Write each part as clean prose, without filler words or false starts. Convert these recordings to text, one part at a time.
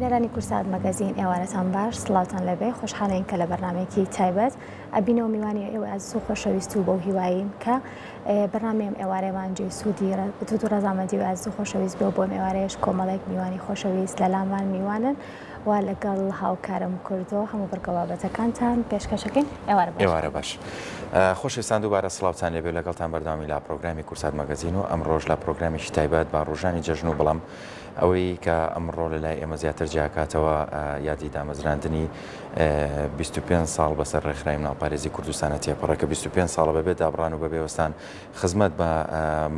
بینەرانی کورسات مەگەزین ئێوارەتان باش سڵاوتان لەبێ خۆشحاڵین کە لە بەرنمەیەکی تایبەت ئەبینەوە میوانی ئێوە ئازوو خۆشەویست و بەو هیواییم کە بەرنامەیەم ئێوارەوانجی سوودی توت و ڕەزامەندی و ئازوو خۆشەویست بێ بۆ ئێوارەیەش کۆمەڵێک میوانی خۆشەویست لە لامان میوانن و لەگەڵ هاوکارم کردو هەموو بڕگەوابەتەکانتان پێشکەشەکەین ئێوارە باش. خۆشەویستان دووبارە سڵاوتان لێبێ لەگەڵتان بەرداوامی لا پرۆگرامی کورسات مەگەزین و ئەم ڕۆژ لە پرۆگرامیشی تایبەت با ڕۆژانی جەژن و بەڵام ئەوەی کە ئەمڕۆ لەلای ئێمە زیاتر جیاکاتەوە یادی دامەزراندنی 25 ساڵ بەسەر ڕێکخراوی مناڵپارێزی کوردستانە تێپەڕە کە 25 ساڵە بەبێ دابڕان و بەبێوەستان خزمەت بە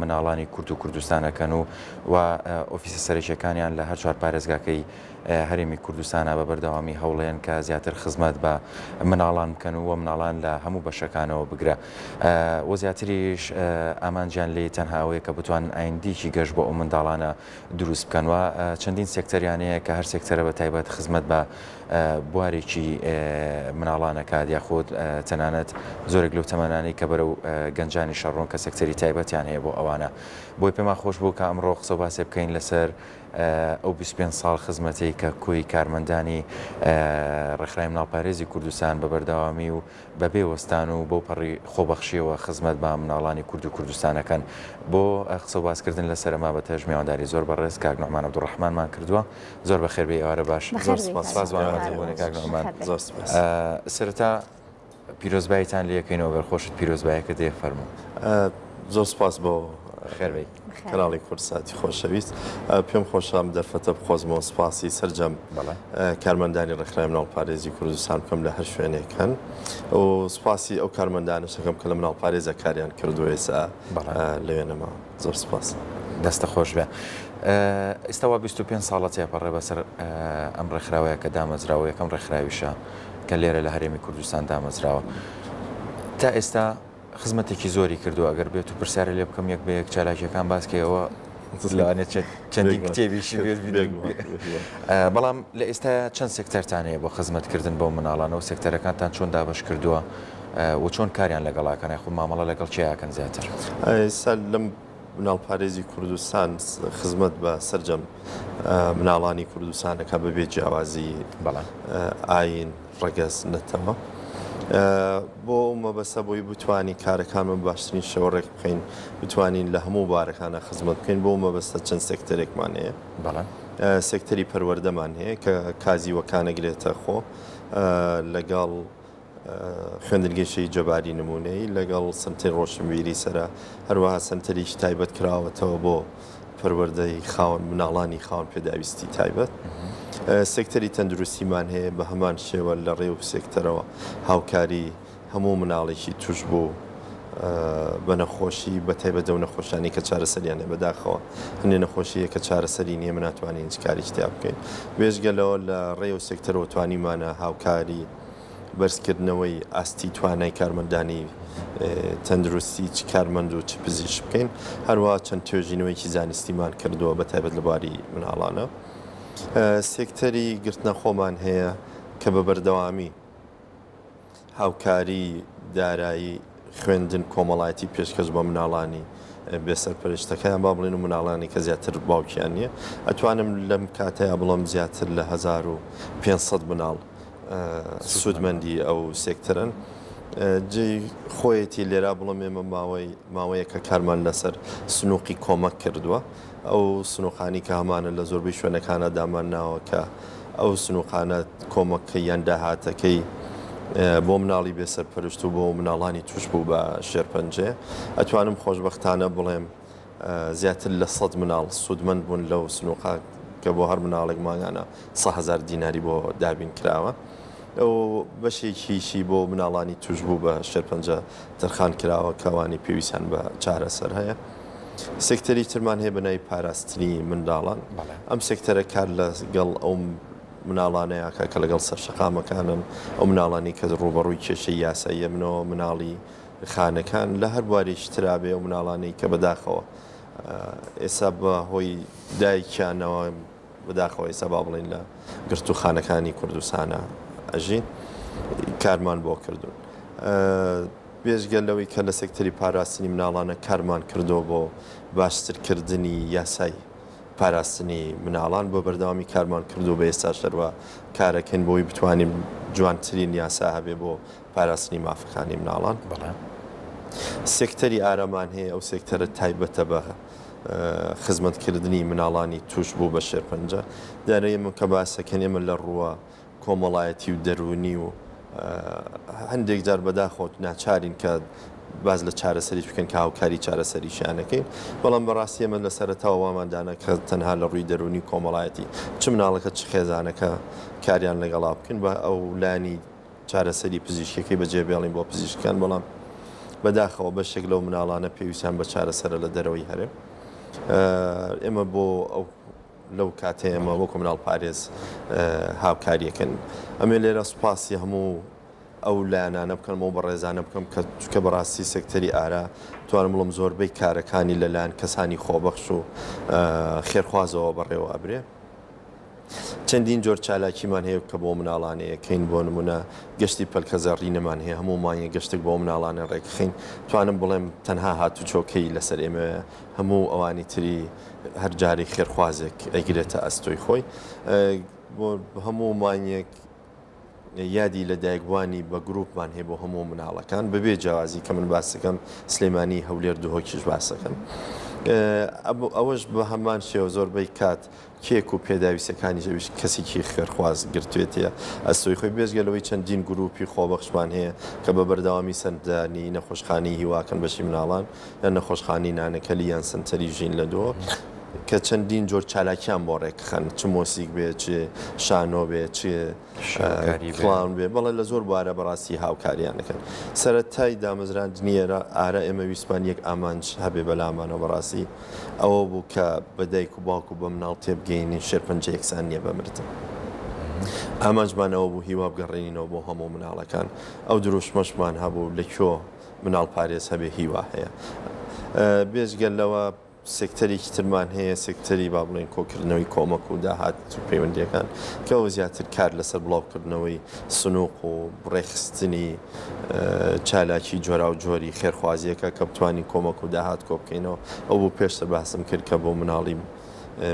مناڵانی کورد و کوردستانەکەن و ئۆفیسە سەرۆکیەکانیان لە هەر چوار پارێزگاکەی هەرێمی کوردستانە بە بەردەوامی هەوڵێن کە زیاتر خزمەت بە مناڵان بکەن و مناڵان لە هەموو بەشەکانەوە بگرە و زیاتریش ئامانجیان لێ تەنها ئەوەیە کە بتوان ئایندیکی گەشت بۆ ئەو منداڵانە دروست بکەن و چەندین سێکتەریانەیە کە هەر سێکتەرە بە تایبەت خزمەت بە بوارێکی مناڵانەکات یاخود تەنانەت زۆرێک لەو تەمەنانی کە بەرەو گەنجانی شەڕۆن کە سێکتەری تایبەتیان هەیە بۆ ئەوانە بۆی پێمان خۆش بوو کە ئەمڕۆ قسە باسێ بکەین لەسەر ئەو 25 ساڵ خزمەتی کە کۆی کارمەندانی ڕێکخراوی مناڵپارێزی کوردستان بە بەردەوامی و بەبێ وەستان و بۆ پەڕی خۆبەخشیەوە خزمەت بە مناڵانی کورد و کوردستانەکەن بۆ قسە و باسکردن لەسەر ئەمە بە تەژ میوانداری زۆر بەڕێز کاک نوعمان عەبدوڕەحمانمان کردووە زۆر بەخێر بێ ئێوارە باش زۆر سپاس کاک نوعمان سەرەتا پیرۆزباییتان لێ یەکەینەوە بەرخۆشت پیرۆزباییەکە دێ فەرموو زۆر سپاس بۆ خێربەی کەناڵی کورساتی خۆشەویست پێم خۆشام دەرفەتە بخۆزمەوە سپاسی سەرجەم کارمەندانی ڕێکخراوی مناڵپارێزی کوردستان بکەم لە هەر شوێنێکەن و سپاسی ئەو کارمەندانشەکەم کە لە مناڵپارێزە کاریان کردو ئێستا لەوێنەما زۆر سپاس دەستە خۆش بێ. ئێستاوا 25 ساڵە تێپەڕێ بەسەر ئەم ڕێکخراوەیە کە دامەزراوە یەکەم ڕێکخراویشە کە لێرە لە هەرێمی کوردستان دامەزراوە تا ئێستا خزمەتێکی زۆری کردو ئەگەر بێت و پرسیارە لێ بکەم یەک بە یەک چالاکیەکان باسکەوە لەوانێت چەندین کتێبیشی بەڵام لە ئێستا چەند سێکتەرتان هەیە بۆ خزمەتکردن بۆ مناڵانە و سێکتەرەکانتان چۆن دابش کردووە و چۆن کاریان لەگەڵاکەن خو مامەڵە لەگەڵ چیاکەن زیاتر ئێستا لەم مناڵپارێزی کوردستان خزمەت بە سەرجەم مناڵانی کوردستانەکە بەبێ جیاوازی ئاین ڕەگەز نەتەوە بۆ مەبەستە بۆی بتوانین کارەکانمان باشترین شێوەڕێک بکەین بتوانین لە هەموو بارەکانە خزمەت بکەین بۆ مەبەستە چەند سێکتەرێکمان هەیە سێکتەری پەروەردەمان هەیە کە کازیوەکانە گرێتە خۆ لەگەڵ خوێندنگەشەی جەباری نمونەی لەگەڵ سنتەری ڕۆشنبیری سەرە هەروەها سنتەریش تایبەت کراوەتەوە بۆ پەروەردەی خاوەن مناڵانی خاوەن پێداویستی تایبەت سێکتەری تەندروستیمان هەیە بە هەمان شێوە لە ڕێو سێکتەرەوە هاوکاری هەموو مناڵێکی توش بوو بە نەخۆشی بە تایبەت ئەو نەخۆشانی کە چارەسەریانێ بەداخەوە هەندێک نەخۆشیە کە چارەسەری نییە من ناتوانین هیچ کاری تیا بکەین بێژگەلەوە لە ڕێو سێکتەرەوە توانیمانە هاوکاری بەرزکردنەوەی ئاستی توانای کارمەندانی تەندروستی چ کارمەند و چ پزیش بکەین هەروە چەند توێژینەوەیکی زانستیمان کردووە بە تایبەت لە باری مناڵانە سێکتەری گرتنە خۆمان هەیە کە بە بەردەوامی هاوکاری دارایی خوێندن کۆمەڵایەتی پێشکەش بە مناڵانی بێسەرپەرشتەکەیان با بڵێن و مناڵانی کە زیاتر باوکیان نییە ئەتوانم لەم کاتەیە بڵم زیاتر لە 1500 مناڵ سوودمەندی ئەو سێکتەرن جێی خۆیەتی لێرا بڵم ئێمە ماوەیە کە کارمان لەسەر سنووقی کۆمەک کردووە ئەو سنووقانی کە هەمانە لە زۆربەی شوێنەکانە دامان ناوە کە ئەو سنووقانە کۆمەکە یان داهاتەکەی بۆ مناڵی بێسەرپەرشت و بۆ مناڵانی توش بوو بە شێرپەنجێ ئەتوانم خۆشبەختانە بڵێم زیاتر لە 100 مناڵ سوودمەند بوون لەو سنووقا کە بۆ هەر مناڵێک ماگانە 100,000 دیناری بۆ دابین کراوە ئەو بەشێکیشی بۆ مناڵانی توش بوو بە شێرپەنجە تەرخان کراوە کەوانی پێویستیان بە چارەسەر هەیە سێکتەری ترمان هەیە بەناوی پاراستنی منداڵان ئەم سێکتەرە کار لەگەڵ ئەو مناڵانەیەکە کە لەگەڵ سەرشەقامەکانن ئەو مناڵانی کە ڕوبەڕووی کێشەی یاساییە منەوە مناڵی خانەکان لە هەر بوارێکی ترابێ و مناڵانەی کە بەداخەوە ئێستا بە هۆی دایکیانەوە بەداخەوە ئێستا با بڵێن لە گرتوخانەکانی کوردستانە ئەژین کارمان بۆ کردوون بێژگەل لەوەی کە لە سێکتەری پاراستنی مناڵانە کارمان کردو بۆ باشترکردنی یاسای پاراستنی مناڵان بۆ بەردەوامی کارمان کردو بە ئێستا شەروە کارەکەن بۆی بتوانین جوانترین یاسا هەبێ بۆ پاراستنی مافەکانی مناڵان. سێکتەری ئارامان هەیە، ئەو سێکتەرە تایبەتە بە خزمەتکردنی مناڵانی توش بوو بە شێرپەنجە. دارەیە من کە باسەکەن ئێمە لە ڕووە کۆمەڵایەتی و دەرونی و هەندێک جار بەداخۆت ناچارین کە باز لە چارەسەری بکەن کە هاوکاری چارەسەریشیانەکەین، بەڵام بەڕاستی ئێمە لە سەرەتاوە واماندانە کە تەنها لە ڕووی دەرونی کۆمەڵایەتی چ مناڵەکە چ خێزانەکە کاریان لەگەڵا بکەن بە ئەو لانی چارەسەری پزیشکەکەی بەجێبێڵین بۆ پزیشکان، بەڵام بەداخەوە بەشێک لەو مناڵانە پێویستیان بە چارەسەرە لە دەرەوەی هەرێ. ئێمە بۆ ئەو لەو کاتێ ئێمە وەکو مناڵ پارێز هاوکاریەکەن. ئەمێ لێرە سوپاسی هەموو ئەو لایەنانە بکەمەوە بە ڕێزانە بکەم کە بەڕاستی سێکتەری ئارا توانم بڵم زۆربەی کارەکانی لەلایەن کەسانی خۆبەخش و خێرخوازەوە بەڕێوە ئەبرێ. چەندین جۆر چالاکیمان هەیە کە بۆ مناڵانەیەکەین، بۆ نمونە گەشتی پەلکەزەڕینەمان هەیە، هەموو مانگە گەشتێک بۆ مناڵانە ڕێکخین، توانم بڵێم تەنها هاتوچۆکەی لەسەر ئێمە هەموو ئەوانی تری هەر جارێک خێرخوازێک ئەگرێتە ئەستۆی خۆی. بۆ هەموو مانگێک یادی لە دایکبوانی بە گروپمان هەیە بۆ هەموو مناڵەکان بەبێ جیاوازی کە من باسەکەم سلێمانی هەولێر دوهۆکیش باسەکەم. ئەوەش بە هەمان شێوە زۆربەی کات کێک و پێداویستەکانی ژەویش کەسێکی خێرخواز گرتوێتە ئەستۆی خۆی بێزگەلەوەی چەندین گروپی خۆبەخشمان هەیە کە بە بەردەوامی سەردانی نەخۆشخانی هیواکەن بەشی مناڵان یان نەخۆشخانی نانەکەلی یان سنتەری ژین لە دۆ کە چەندین جۆر چالاکیان بۆ ڕێکخەن، چ مۆسیک بێ، چ شانۆ بێ، چ کڵاون بێ، بەڵێ لە زۆر بوارە بەڕاستی هاوکاریانەکەن. سەرەتای دامەزراندنی ئارە ئێمە ویسمان یەک ئامانج هەبێ بەلامانەوە بەڕاستی ئەوە بوو کە بەدایک و باوکو بە مناڵ تێبگەینی شێرپەنجە یەکسان نییە بەمردن. ئامانجمان ئەوە بوو هیوا بگەڕێنینەوە بۆ هەموو مناڵەکان. ئەو دروشمەشمان هەبوو لەکوێ مناڵ پارێز هەبێ هیوا هەیە. بێژگەلەوە سێکتەرێکی ترمان هەیە، سێکتەری با بڵێن کۆکردنەوەی کۆمەک و داهات و پەیوەندیەکان کە ئەوە زیاتر کار لەسەر بڵاوکردنەوەی سنووق و بڕێخستنی چالاکی جۆرا و جۆری خێرخوازیەکە کە بتوانین کۆمەک و داهات کۆ بکەینەوە. ئەو بوو پێشتر باسم کرد کە بۆ مناڵی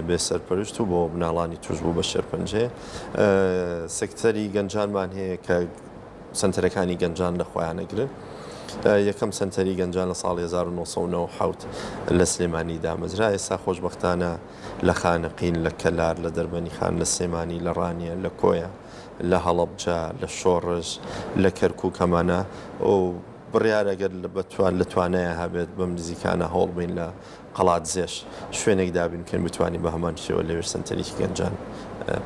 بێسەرپەرشت و بۆ مناڵانی توش بوو بە شێرپەنجێ. سێکتەری گەنجانمان هەیە کە سنتەرەکانی گەنجان لە خۆیانەگرن. یەکەم سنتەری گەنجان لە ساڵی 1990 لە سلێمانی دامەزرا. ئێستا خۆشبەختانە لە خانقین، لە کەلار، لە دەربەنی خان، لە سلێمانی، لە ڕانیە، لە کۆیە، لە هەڵەبجا، لە شۆڕژ، لە کەرکووک کەمانە و بڕیارەگەر لە توانایە هەبێت بەم نزیکانە هەوڵ بین لە قەڵات زێش شوێنێک دابینکەن بتوانین بە هەمان شێوە لەوێ سنتەرێکی گەنجان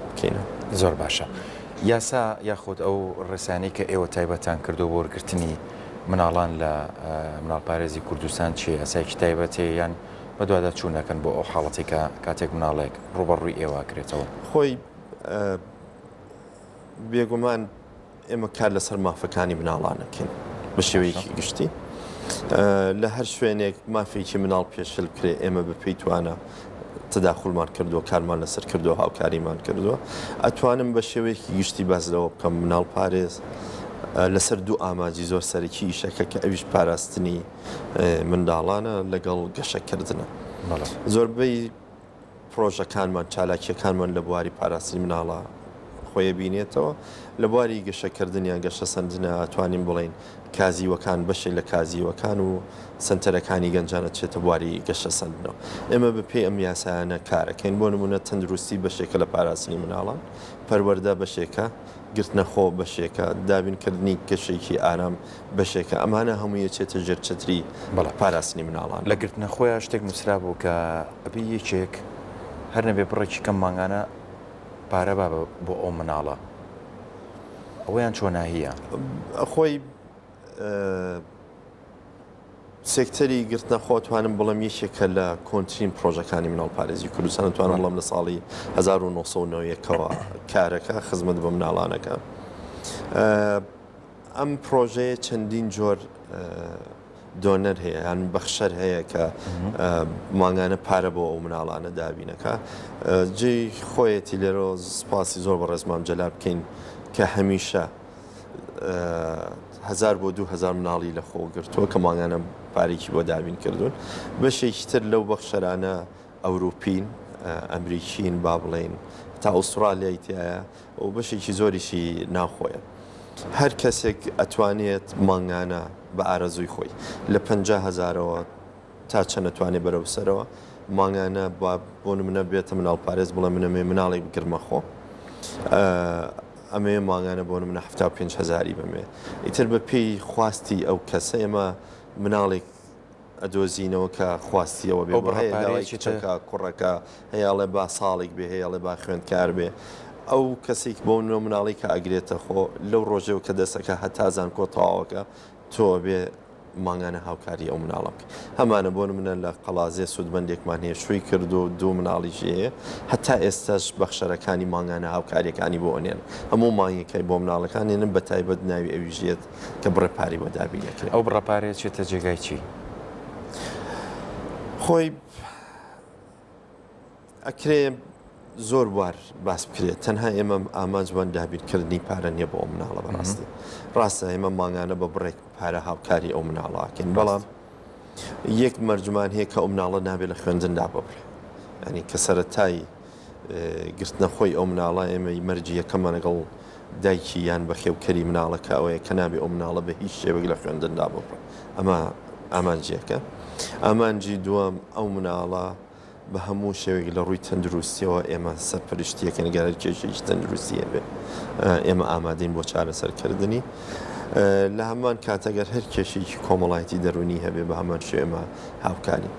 بکەینە. زۆر باشە. یاسا یاخود ئەو ڕێسانەی کە ئێوە تایبەتان کردو بۆ وەرگرتنی مناڵان لە مناڵپارێزی کوردستان چیە؟ ئەسایکی تایبەتێ یان بە دووادا چوونەکەن بۆ ئەو حاڵەتی کە کاتێک مناڵێک ڕوبەڕووی ئێوە کرێتەوە؟ خۆی بێگومان ئێمە کار لەسەر مافەکانی مناڵانەکەین بە شێوەیەکی گشتی. لە هەر شوێنێک مافێکی مناڵ پێشل کرێ ئێمە بپێی توانە تداخڵمان کردووە، کارمان لەسەر کردووە، هاوکاریمان کردووە. ئەتوانم بە شێوەیەکی گشتی باز لەوە بکەم مناڵ پارێز لەسەر دوو ئاماجی زۆر سەرەکی ئیشەکە کە ئەویش پاراستنی منداڵانە لەگەڵ گەشەکردنە. زۆربەی پرۆژەکانمان چالاکیەکانمان لە بواری پاراستنی مناڵە خۆیە بینێتەوە، لە بواری گەشەکردن یان گەشە سەردنە ئەتوانین بڵین کازیوەکان بەشێک لە کازیوەکان و سنتەرەکانی گەنجانە چێتە بواری گەشە سەردنەوە. ئێمە بەپێ ئەم یاسایانە کارەکەین. بۆ نمونە تەندروستی بەشێکە لە پاراستنی مناڵان، پەروەردە بەشێکە، گرتنەخۆ بەشێکە، دابینکردنی گەشێکی ئارام بەشێکە. ئەمانە هەموو یەکێتە ژێرچەتری پاراستنی مناڵان. لە گرتنەخۆیان شتێک نووسرا بوو کە ئەبێ یەکێک هەر نەبێ بڕێکی کەم مانگانە پارە با بۆ ئەو مناڵە. ئەویان چۆن ناهیە؟ خۆی سێکتەری گرتنەخۆ توانم بڵم یەکێکە لە کۆنترین پرۆژەکانی مناڵ پارێزی کوردستان. توانم بڵم لە ساڵی 1990ەوە کارەکە خزمەت بە مناڵانەکە. ئەم پرۆژەیە چەندین جۆر دۆنەر هەیە، یان بەخشەر هەیە کە مانگانە پارە بۆ ئەو مناڵانە دابینەکە. جێی خۆیەتی لێرە سپاسی زۆر بە ڕێزمان جەلا بکەین کە هەمیشە 1000 بۆ 2000 مناڵی لە خۆ گرتووە کە مانگانە پارێکی بۆ دابین کردوون. بەشێکی تر لەو بەخشەرانە ئەوروپین، ئەمریکین با بڵێن تا ئوسترالیای تایە و بەشێکی زۆریشی ناوخۆیە هەر کەسێک ئەتوانێت ماڭانە بە ئارەزووی خۆی لە 50,000ەوە تا چەند ئەتوانێت بەرەو سەرەوە ماڭانە بۆ منە بێتە مناڵ پارێز بڵێ منەمێ مناڵێک بگرمە خۆ ئەمێ ماڭانە بۆ منە 5,000 بمێ ئیتر بە پێی خواستی ئەو کەسە ئێمە مناڵێک ئەدۆزینەوە کە خواستیەوە بێ بڕێکە کوڕەکە هەیەڵێ با ساڵێک بێ هەیەڵێ با خوێندکار بێ ئەو کەسێک بۆ مناڵی کە ئەگرێتە خۆ لەو ڕۆژێەوە کە دەستەکە هەتازان کۆتەواوەکە تۆ بێ ماڭانە هاوکاری ئەو مناڵم هەمانە بۆ منە لە قەڵازێ سوودبندێکمان هەیە شووی کرد و دوو مناڵیشی هەیە هەتا ئێستاش بەخشەرەکانی ماڭانە هاوکاریەکانی بۆ ئەنێن هەموو مانگەکەی بۆ مناڵەکانێنن بە تایبەت ناوی ئەویژێت کە بڕێپاری بۆ دابینەکرێت ئەو بڕەپارێت چێتە جێگای چی؟ خۆی ئەکرێ زۆر وار باس بکرێت تەنها ئێمە ئامانجوان دابینکردنی پارە نییە بۆ ئەو مناڵە بەڕاستی ڕاستە ئێمە ماڭانە بە بڕێک پارە هاوکاری ئەو مناڵاکەین بەڵام یەک مەرجمان هەیە کە ئەو مناڵە نابێت لە خوێندندا ببڕێ ینی کە سەرەتایی گرتنە خۆی ئەو مناڵە ئێمە مەرجی یەکەمە لەگەڵ دایکی یان بە خێوکەری مناڵەکە ئەوەیە کە نابێت ئەو مناڵە بە هیچ شێوەیەک لە خوێندندا ببڕێ ئەمە ئامانجیەکە ئامانجی دووەم ئەو مناڵە بە هەموو شێوێک لە ڕووی تەندروستیەوە ئێمە سەرپەرشتیەکەن گەرە کێشێکی تەندروستیە بێ ئێمە ئامادەین بۆ چارەسەرکردنی لە هەمان کاتەگەر هەر کێشێکی کۆمەڵایەتی دەرونی هەبێ بە هەمان شێمە هاوکاری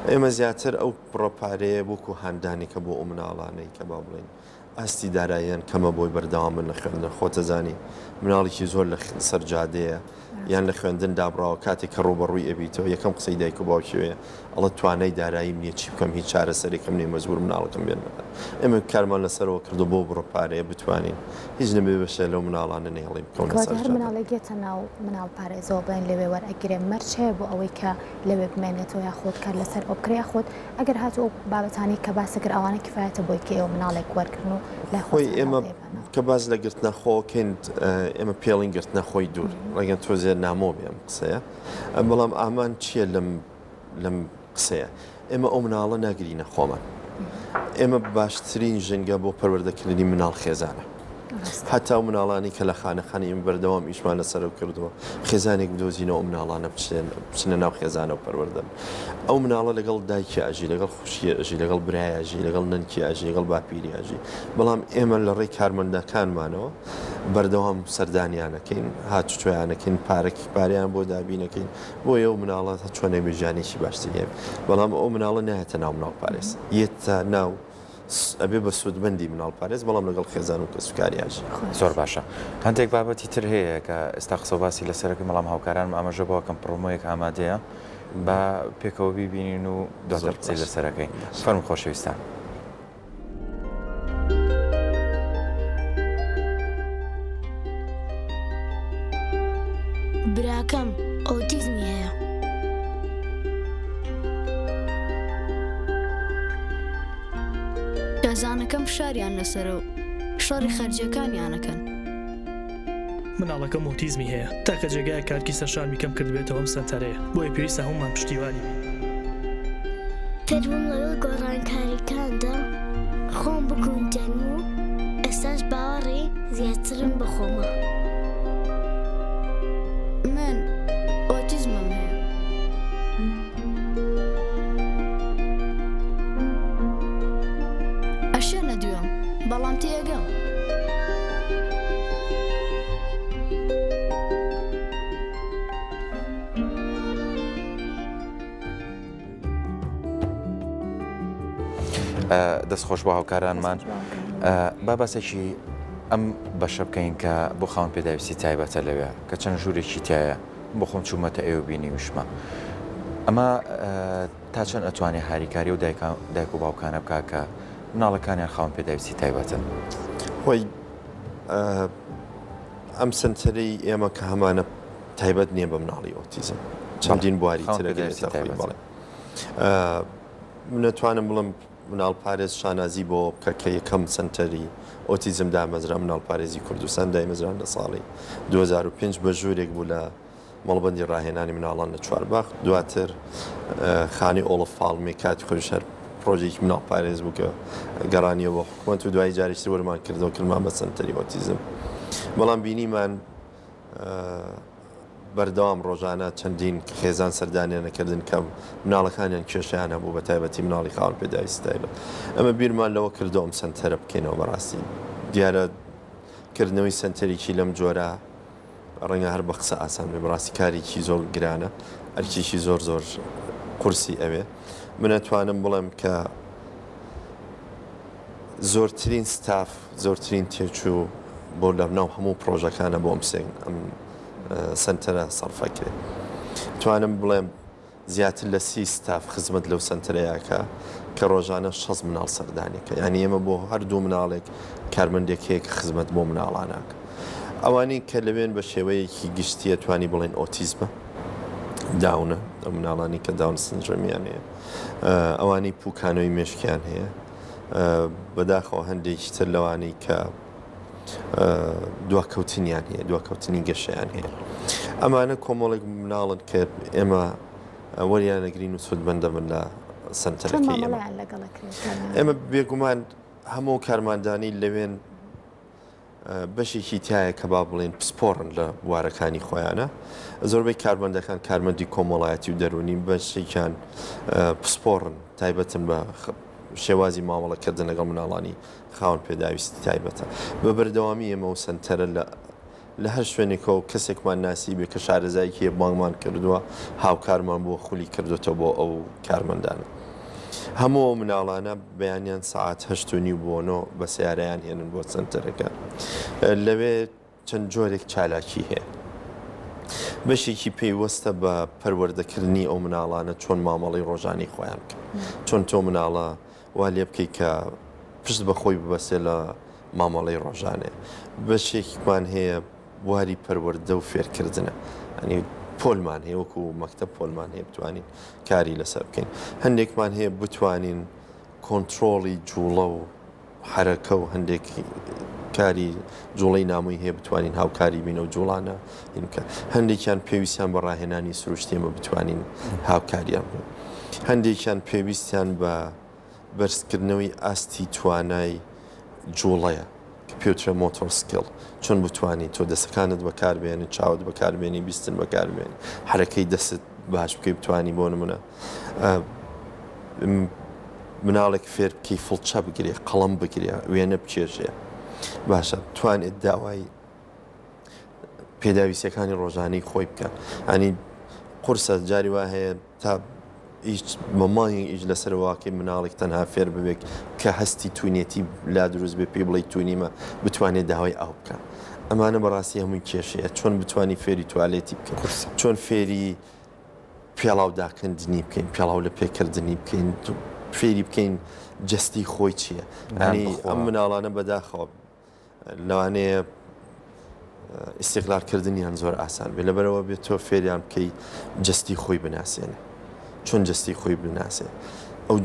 ئێمە زیاتر ئەو پڕۆپارەیە بۆکو هاندانێکە بۆ ئەو مناڵانەی کە با بڵێن ئاستی داراییان کەمە بۆی بەردەوام من لە خوێندن خۆتەزانی مناڵێکی زۆر لە سەرجادەیە یان لە خوێندن دابراوە کاتێک کە ڕۆبەڕووی ئەبییتەوە یەکەم قسەی دایک و باوکیوەیە ئەڵە توانای داراییم نییە چی بکەم هیچ چارەسەرێکم نیە مەزبور مناڵەکەم بێن ئێمە کارمان لەسەرەوە کردو بۆ بڕۆپارەیە بتوانین هیچ نەبێ بەشە لەو مناڵانە نێڵی بکەون هەر مناڵێکێتە ناو مناڵ پارێزەوە بڵێن لەوێ وەرئەگرێ مەرچەیە بۆ ئەوەی کە لەوێ بمێنێتەوە یا خۆت کار لەسەر ئەو بکرێ خۆت ئەگەر هاتووە بابەتانی کە باسەکر ئەوانە کفایەتە بۆی کە ئەو مناڵێک وەرگن و لە خۆی ئێمە کە باز لە گرتنە خۆکەین ئێمە پێڵین گرتنە خۆی دوور ڕگەن تۆزێ نامۆ بێم قسەیە بەڵام ئامان چییە لەم قسەیە ئێمە ئەو مناڵە ناگرینە خۆمان ئێمە باشترین ژنگە بۆ پەروەردەکردنی مناڵ خێزانە هەتا و مناڵانی کە لە خانەخانی ئێمە بەردەوام ئیشمان لەسەر کردووە خێزانێک بدۆزینەوە ئەو مناڵانە بچنە ناو خێزانە و پەروەردەم ئەو مناڵە لەگەڵ دایکی ئاژی لەگەڵ خوشیە ئەژی لەگەڵ برایەژی لەگەڵ نەنکی ئاژی لەگەڵ باپیری ئاژی بەڵام ئێمە لە ڕێی کارمەندەکانمانەوە بەردەوام سەردانیانەکەین هاتوچۆیانەکەین پاریان بۆ دابینەکەین بۆ ئەو مناڵات چۆنە بێژانێکی باشتر هەیە بەڵام ئەو مناڵە نایەتە ناو مناڵ پارێز یەتە ناو ئەبێ بە سوودبندی مناڵ پارێز بەڵام لەگەڵ خێزان و کەسوکاریاژی زۆر باشە هەندێک بابەتی تر هەیە کە ئێستا قسە باسی لەسەرەکە بەڵام هاوکاران ئاماژە بۆ کەم پڕۆمۆیەک ئامادەیە بە پێکەوە بیبینین و دواتر قسەی لەسەرەکەی فەرم خۆشەویستان براکەم ئۆتیزمی هەیە دەزانەکەم فشاریان لەسەرە و شەڕی خەرجەکانیانەکەن مناڵەکەم ئۆتیزمی هەیە تاکە جێگای کارکی سەرشارمی کەم کرد بێتەوە ئەم سەنتەرەیە بۆیە پێویستە هەمومان پشتیوانی تەدبووم لەگەڵ گۆڕانکاریەکاندا خۆم بگوندەن و ئێستاش باوەڕی زیاترم بخۆمە من ئۆتیزمم هەیە ئەشە نەدوێم بەڵام تێگەم دەستخۆش بۆ هاوکارانمان با باسێکی ئەم بەشە بکەین کە بۆ خاوەن پێداویستی تایبەتە لەوێ کە چەند ژوورێکی تایە بۆ خۆم چوومەتە ئێوە بینی وشمە ئەمە تا چەند ئەتوانێت هاریکاری و دایک و باوکانە بکە کە مناڵەکانیان خاوەن پێداویستی تایبەتن خۆی ئەم سنتەرەی ئێمە کە هەمانە تایبەت نییە بە مناڵی ئۆتیزم چەندین بواری ترەگەێتە خۆی بڵێ منەتوانم بڵم مناڵ پارێز شانازی بۆ بکە کە یەکەم سنتەری ئۆتیزم دامەزرا مناڵ پارێزی کوردستان دامەزران لە ساڵی 2005 بە ژوورێک بوو لە مەڵبەندی ڕاهێنانی مناڵان لە چوارباخ دواتر خانی ئۆڵە فاڵمی کاتی خۆش هەر پرۆژێکی مناڵ پارێز بوو کە گەڕانیەوە بۆ حکوومەت و دوای جاریشتر وەرمان کردەوە کردمان بە سنتەری ئۆتیزم بەڵام بینیمان بەردەوام ڕۆژانە چەندین خێزان سەردانیانەکردن کە مناڵەکانیان کێشیانە بوو بە تایبەتی مناڵی خاوەن پێداویستایە ئەمە بیرمان لەوە کردەوە ئەم سنتەرە بکەینەوە بەڕاستی دیارە کردنەوەی سنتەرێکی لەم جۆرە ڕەنگە هەر بە قسە ئاسان بێ بەڕاستی کارێکی زۆر گرانە ئەرکێکی زۆر زۆر قورسی ئەوێ من ئەتوانم بڵێم کە زۆرترین ستاف زۆرترین تێچوو بۆ لە ناو هەموو پرۆژەکانە بۆ ئەم سنتەرە سەرفەکرێ توانم بڵێم زیاتر لە 30 ستاف خزمەت لەو سنتەرەیەکە کە ڕۆژانە 6 مناڵ سەردانێکە یعنی ئێمە بۆ هەردوو مناڵێک کارمەندێک هەیە کە خزمەت بۆ مناڵاناکە ئەوانی کە لەوێن بە شێوەیەکی گشتیە توانی بڵێن ئۆتیزمە داونە ئەو مناڵانی کە داون سندرۆمیان هەیە ئەوانی پوکانەوەی مێشکیان هەیە بەداخەوە هەندێکی تر لەوانەی کە دواکەوتنیان هەیە دواکەوتنی گەشەیان هەیە ئەمانە کۆمەڵێک مناڵن کە ئێمە وەریانەگرین و سودبەندە من لە سنتەرەکەی ئێمە بێگومان هەموو کارماندانی لەوێن بەشێکی تایە کە با بڵێن پسپۆڕن لە بوارەکانی خۆیانە زۆربەی کارمەندەکان کارمەندی کۆمەڵایەتی و دەرونی بەشێکیان پسپۆڕن تایبەتن بە شێوازی مامەڵەکردن لەگەڵ مناڵانی خاوەن پێداویستی تایبەتە بە بەردەوامی ئێمە و سنتەرە لە هەر شوێنێکەوە کەسێکمان ناسی بێ کە شارەزایکی بانگمان کردووە هاوکارمان بۆ خولی کردوێتەوە بۆ ئەو کارمەندانە هەموو مناڵانە بەیانیان سعات 8:30 بۆنەوە بە سیارەیان هێنن بۆ سنتەرەکە لەوێ چەند جۆرێک چالاکی هەیە بەشێکی پێیوەستە بە پەروەردەکردنی ئەو مناڵانە چۆن مامەڵی ڕۆژانی خۆیان بکە چۆن تۆ مناڵە وا لێ بکەی کە پشت بەخۆی ببەسێ لە مامەڵی ڕۆژانێ بەشێکمان هەیە واری پەروەردە و فێرکردنە ئەنی پۆلمان هەیە وەکو مەکتەب پۆلمان هەیە بتوانین کاری لەسەر بکەین هەندێکمان هەیە بتوانین کۆنتترۆڵی جوڵە و حرەکە و هەندێک کاری جوڵەی نامووی هەیە بتوانین هاوکاری بینە و جوڵانە اینکە هەندێکیان پێویستیان بە ڕاهێنانی سروشتێمە بتوانین هاوکاریان بێ هەندێکیان پێویستیان بە بەرزکردنەوەی ئاستی توانای جوڵەیە کە پێوترە مۆتۆر سکڵ چۆن بتوانین تۆ دەستەکانت بەکاربێنی چاوت بەکاربێنی بیستن بەکاربێنی حرەکەی دەست باش بکەی بتوانی بۆ نمونە مناڵێک فێر بکەی فڵچە بگرێ قەڵەم بگرێ وێنە بچێژێ باشە توانێت داوای پێداویستەکانی ڕۆژانەی خۆی بکە ئەنی قورسە جاری وا هەیە تا هیچ مەماڵی ئیش لەسەر واقعی مناڵێک تەنها فێر ببێت کە هەستی توونێتی لا دروست بێ پێی بڵێ توونیمە بتوانێت داوای ئاو بکە ئەمانە بەڕاستی هەمووی کێشەیە چۆن بتوانانی فێری توالێتی بکەین چۆن فێری پێڵاوداکەندنی بکەین پێڵاو لە پێکردنی بکەین فێری بکەین جستی خۆی چییە ئەنی ئەم مناڵانە بەداخەوە لەوانەیە ئیسیقلالکردنیان زۆر ئاسان بێ لەبەرەوە بێت تۆ فێریان بکەی جستی خۆی بناسیێنێ چۆن جستی خۆی بناسێ ئەو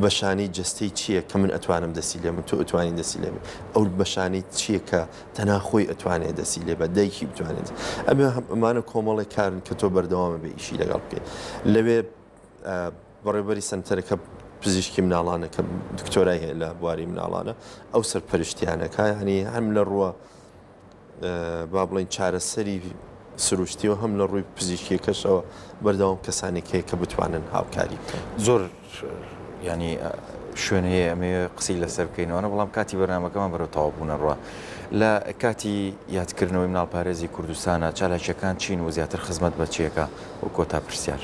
بەشانەی جستەی چییە کە من ئەتوانم دەسی لێ من تۆ ئەتوانین دەسی لێ ئەو بەشانەی چییە کە تەنها خۆی ئەتوانێت دەسی لێ بە دایکی بتوانێت ئەمانە کۆمەڵی کارن کە تۆ بەردەوامە بە ئیشی لەگەڵ بکەیت لەوێ بەڕێبەری سنتەرەکە پزیشکی مناڵانە کە دکتۆرای هەیە لە بواری مناڵانە ئەو سەرپەرشتیانەکە هەنی هەم لە ڕووە با بڵین چارەسەری سروشتیەوە هەم لە ڕووی پزیشکیەکەشەوە بەردەوام کەسانێک هەیە کە بتوانن هاوکاری بکەن زۆر ینی شوێنەیە ئەمێ قسەی لەسەر بکەینەوە بەڵام کاتی بەرنامەکەمان بەرەو تەواوبوونە ڕوە لە کاتی یادکردنەوەی مناڵپارێزی کوردستانە چالاکیەکان چین و زیاتر خزمەت بە چیەکە و کۆتا پرسیار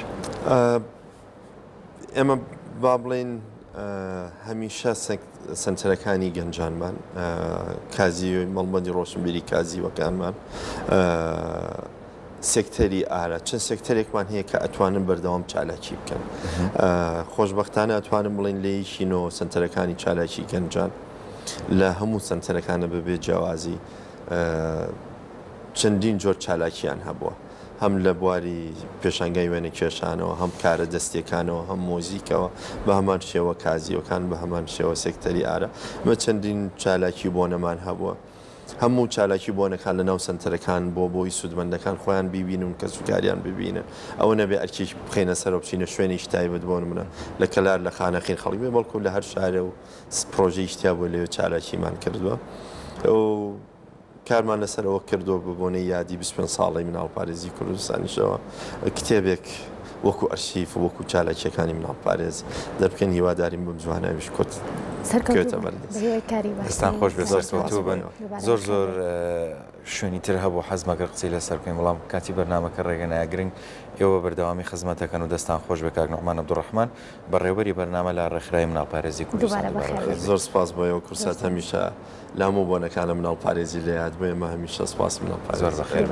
ئێمە با بڵێن هەمیشە سنتەرەکانی گەنجانمان کازی مەڵبەندی ڕۆشنبیری کازیوەکانمان سێکتەری ئارە چەند سێکتەرێکمان هەیە کە ئەتوانن بەردەوام چالاکی بکەن خۆشبەختانە ئەتوانم بڵێن لێیشینەوە سنتەرەکانی چالاکی گەنجان لە هەموو سنتەرەکانە ببێ جیاوازی چەندین جۆر چالاکیان هەبووە هەم لە بواری پێشانگای وێنە کێشانەوە هەم کارە دەستیەکانەوە هەم مۆزیکەوە بە هەمان شێوە کازیەکان بە هەمان شێوە سێکتەری ئارە مە چەندین چالاکی بۆ نەمان هەبووە هەموو چالاکی بۆنەکان لە ناو سنتەرەکان بۆی سوودمەندەکان خۆیان ببینن کە سوکاریان ببینە ئەوە نەبێ ئەرکی بخینە سەر بچینە شوێنی تایبەت بۆن منە لە کەلار لە خانەخین خەڵی بێ بەڵکو لە هەر شارە و پرۆژەی شتیا بۆ لێ چالاکیمان کردووە ئەو کارمان لەسەرەوە کردو ببوونەی یادی 25 ساڵی مناڵپارێزی کوردستانیشەوە کتێبێک وەکو ئەرشیف وەکو چالاکیەکانی مناڵپارێز دەبکەن هیواداریم بم جواناویش کۆت دەستان خۆش بێ سەرکەوتوو بن زۆر زۆر شوێنی تر هەبوو حەزمەگەر قسەی لەسەر بکەین بەڵام کاتی بەرنامەکە ڕێگەنایە گرنگ ئێوە بەردەوامی خزمەتەکەن و دەستان خۆش بێ کاک نوحمان عەبدوڕەحمان بەڕێوەبەری بەرنامە لە ڕێکخراوی مناڵپارێزی کوردستان زۆر سپاس بۆیەوە کورسات هەمیشە لام و بۆنەکانە مناڵپارێزی لە یاد بۆ ئێمە هەمیشە سپاس مناڵپارێز زۆر بەخێر